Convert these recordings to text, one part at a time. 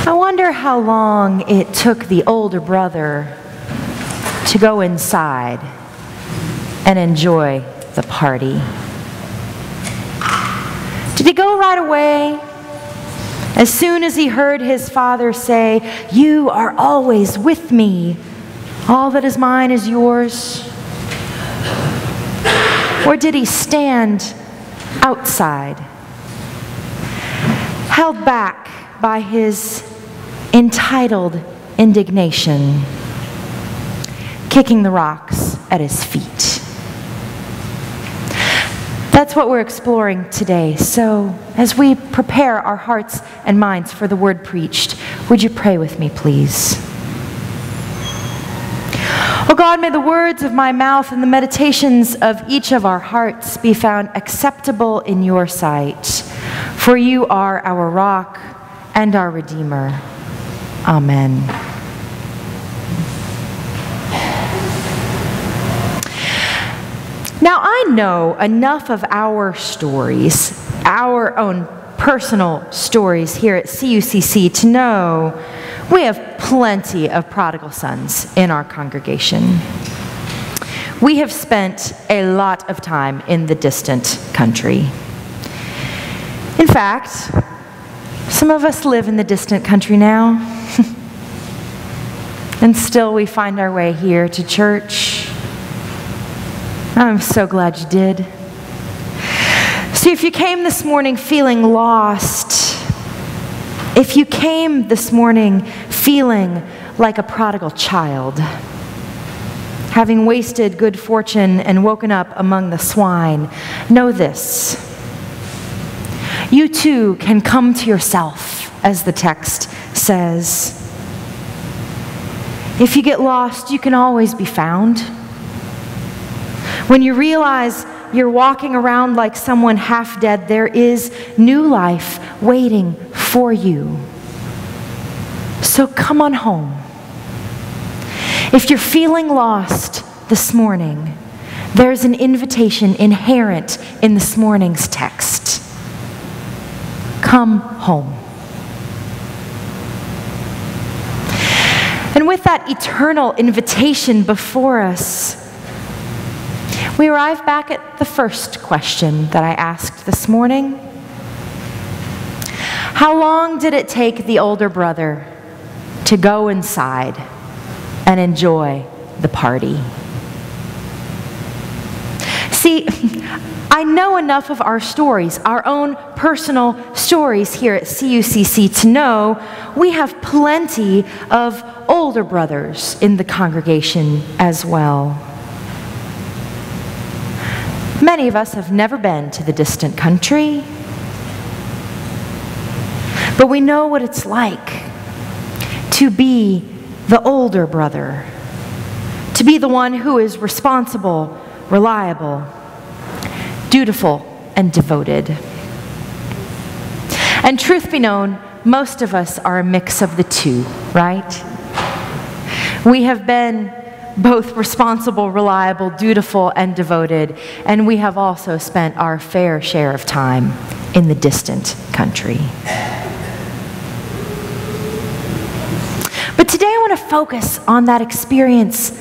I wonder how long it took the older brother to go inside and enjoy the party. Did he go right away? As soon as he heard his father say, "You are always with me. All that is mine is yours." Or did he stand outside, held back by his entitled indignation, kicking the rocks at his feet? That's what we're exploring today. So, as we prepare our hearts and minds for the word preached, would you pray with me, please? Oh God, may the words of my mouth and the meditations of each of our hearts be found acceptable in your sight, for you are our rock and our Redeemer. Amen. Now, I know enough of our stories, our own personal stories here at CUCC, to know we have plenty of prodigal sons in our congregation. We have spent a lot of time in the distant country. In fact, some of us live in the distant country now, and still we find our way here to church. I'm so glad you did. So if you came this morning feeling lost, if you came this morning feeling like a prodigal child, having wasted good fortune and woken up among the swine, know this: you too can come to yourself, as the text says. If you get lost, you can always be found. When you realize you're walking around like someone half dead, there is new life waiting for you. So come on home. If you're feeling lost this morning, there's an invitation inherent in this morning's text. Come home. And with that eternal invitation before us, we arrive back at the first question that I asked this morning. How long did it take the older brother to go inside and enjoy the party? See, I know enough of our stories, our own personal stories here at CUCC, to know we have plenty of older brothers in the congregation as well. Many of us have never been to the distant country, but we know what it's like to be the older brother, to be the one who is responsible, reliable, dutiful, and devoted. And truth be known, most of us are a mix of the two, right? We have been both responsible, reliable, dutiful, and devoted, and we have also spent our fair share of time in the distant country. But today I want to focus on that experience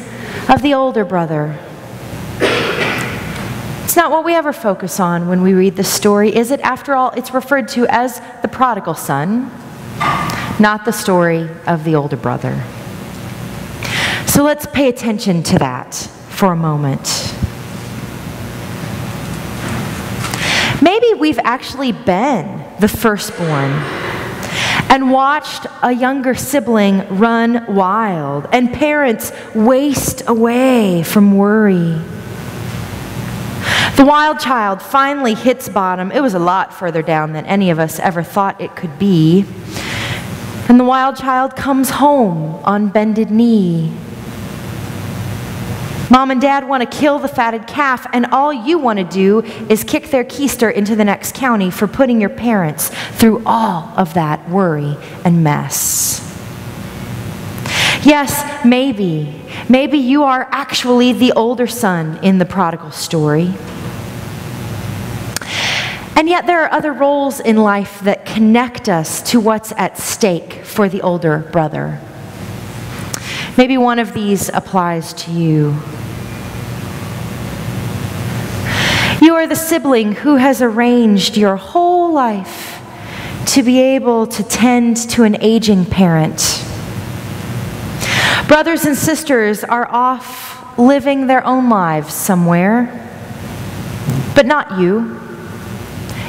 of the older brother. It's not what we ever focus on when we read the story, is it? After all, it's referred to as the prodigal son, not the story of the older brother. So let's pay attention to that for a moment. Maybe we've actually been the firstborn and watched a younger sibling run wild and parents waste away from worry. The wild child finally hits bottom. It was a lot further down than any of us ever thought it could be. And the wild child comes home on bended knee. Mom and Dad want to kill the fatted calf, and all you want to do is kick their keister into the next county for putting your parents through all of that worry and mess. Yes, maybe you are actually the older son in the prodigal story. And yet there are other roles in life that connect us to what's at stake for the older brother. Maybe one of these applies to you. You are the sibling who has arranged your whole life to be able to tend to an aging parent. Brothers and sisters are off living their own lives somewhere, but not you.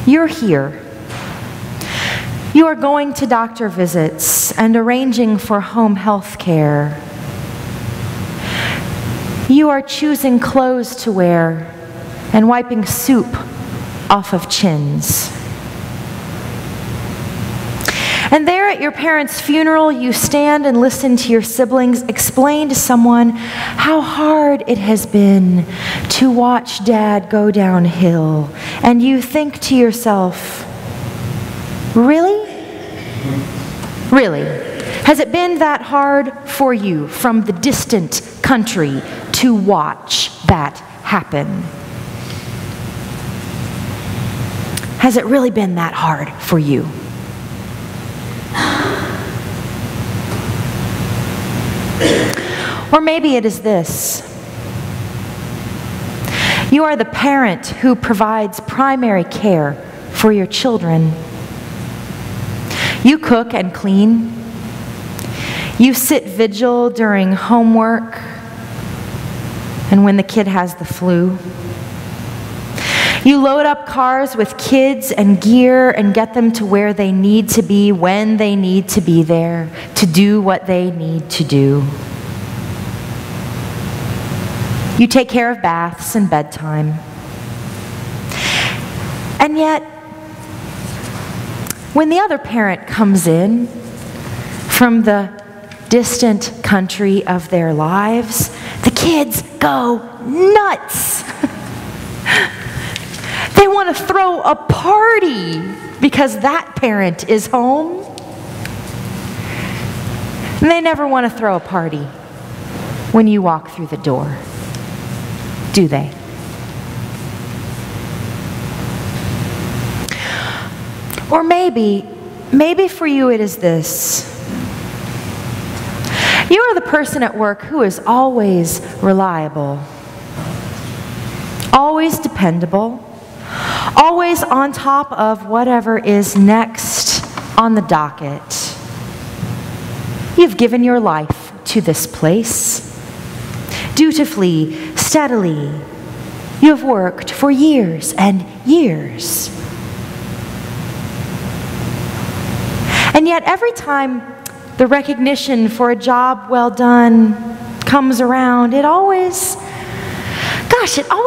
You're here. You are going to doctor visits and arranging for home health care. You are choosing clothes to wear and wiping soup off of chins. And there at your parents' funeral, you stand and listen to your siblings explain to someone how hard it has been to watch Dad go downhill. And you think to yourself, really? Really? Has it been that hard for you from the distant country to watch that happen? Has it really been that hard for you? Or maybe it is this. You are the parent who provides primary care for your children. You cook and clean. You sit vigil during homework and when the kid has the flu. You load up cars with kids and gear and get them to where they need to be when they need to be there to do what they need to do. You take care of baths and bedtime. And yet, when the other parent comes in from the distant country of their lives, the kids go nuts. They want to throw a party because that parent is home. And they never want to throw a party when you walk through the door, do they? Or maybe for you it is this. You are the person at work who is always reliable, always dependable, always on top of whatever is next on the docket. You've given your life to this place. Dutifully, steadily, you have worked for years and years. And yet every time the recognition for a job well done comes around, it always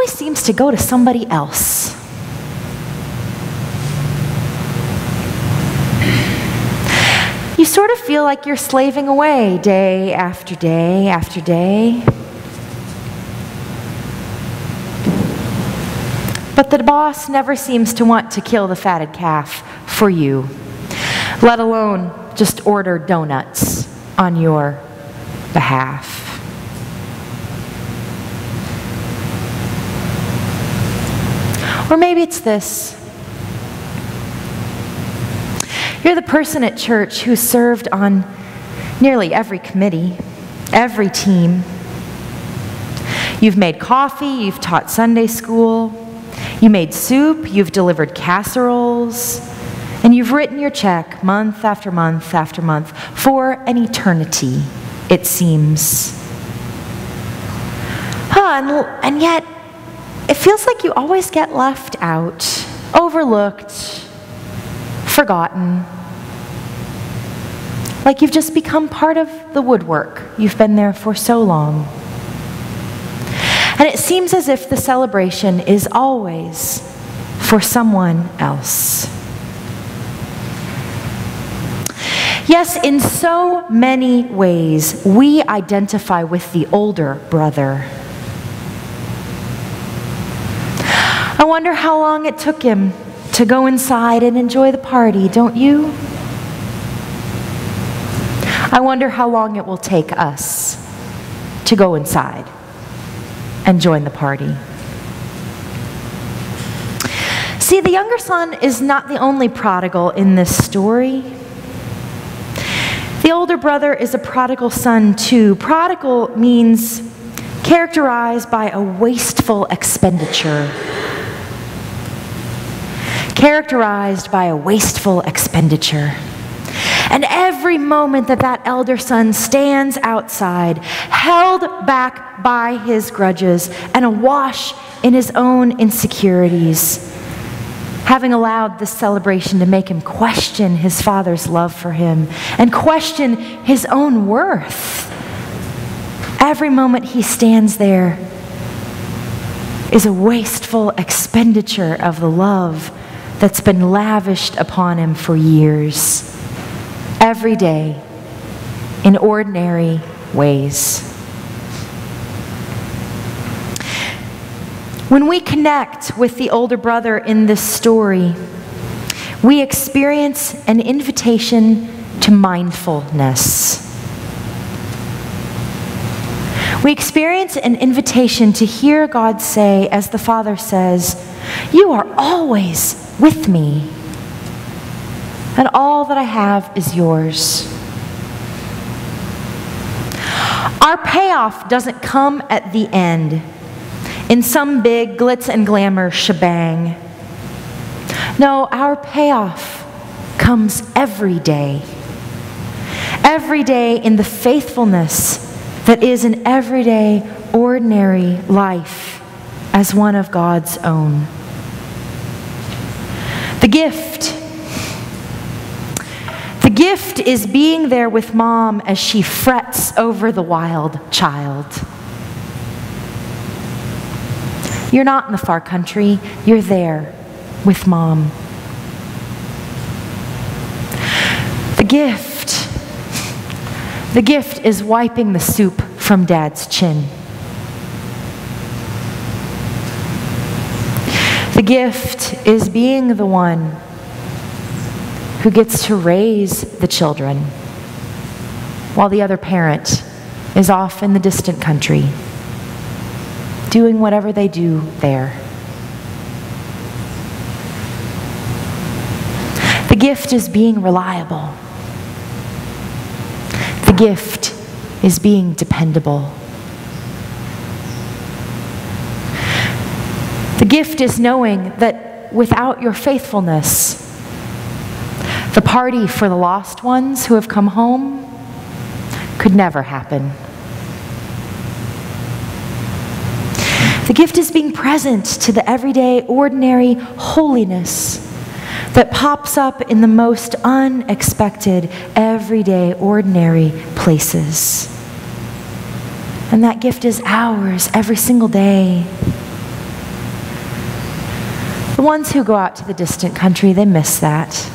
seems to go to somebody else. You sort of feel like you're slaving away day after day after day. But the boss never seems to want to kill the fatted calf for you, let alone just order donuts on your behalf. Or maybe it's this. You're the person at church who served on nearly every committee, every team. You've made coffee, you've taught Sunday school, you made soup, you've delivered casseroles, and you've written your check month after month after month for an eternity, it seems. And yet, it feels like you always get left out, overlooked, forgotten. Like you've just become part of the woodwork. You've been there for so long. And it seems as if the celebration is always for someone else. Yes, in so many ways, we identify with the older brother. I wonder how long it took him to go inside and enjoy the party, don't you? I wonder how long it will take us to go inside and join the party. See, the younger son is not the only prodigal in this story. The older brother is a prodigal son too. Prodigal means characterized by a wasteful expenditure. Characterized by a wasteful expenditure. And every moment that that elder son stands outside, held back by his grudges and awash in his own insecurities, having allowed this celebration to make him question his father's love for him and question his own worth. Every moment he stands there is a wasteful expenditure of the love that's been lavished upon him for years. Every day, in ordinary ways. When we connect with the older brother in this story, we experience an invitation to mindfulness. We experience an invitation to hear God say, as the Father says, "You are always with me, and all that I have is yours." Our payoff doesn't come at the end in some big glitz and glamour shebang. No, our payoff comes every day. Every day in the faithfulness that is an everyday, ordinary life as one of God's own. The gift is being there with mom as she frets over the wild child. You're not in the far country, you're there with mom. The gift is wiping the soup from dad's chin. The gift is being the one who gets to raise the children while the other parent is off in the distant country, doing whatever they do there. The gift is being reliable. The gift is being dependable. The gift is knowing that without your faithfulness, the party for the lost ones who have come home could never happen. The gift is being present to the everyday, ordinary holiness that pops up in the most unexpected, everyday, ordinary places. And that gift is ours every single day. The ones who go out to the distant country, they miss that.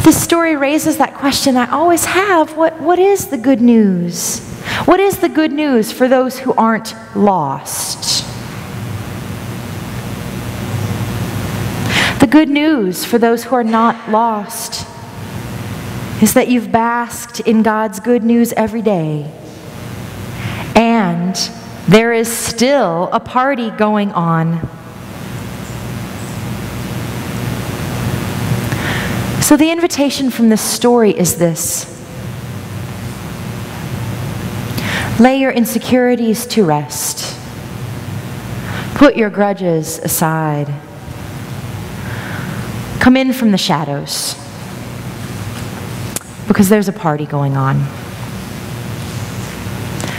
This story raises that question I always have. What is the good news? What is the good news for those who aren't lost? The good news for those who are not lost is that you've basked in God's good news every day. And there is still a party going on. So the invitation from this story is this: lay your insecurities to rest. Put your grudges aside. Come in from the shadows, because there's a party going on.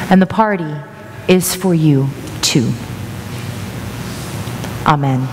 And the party is for you too. Amen.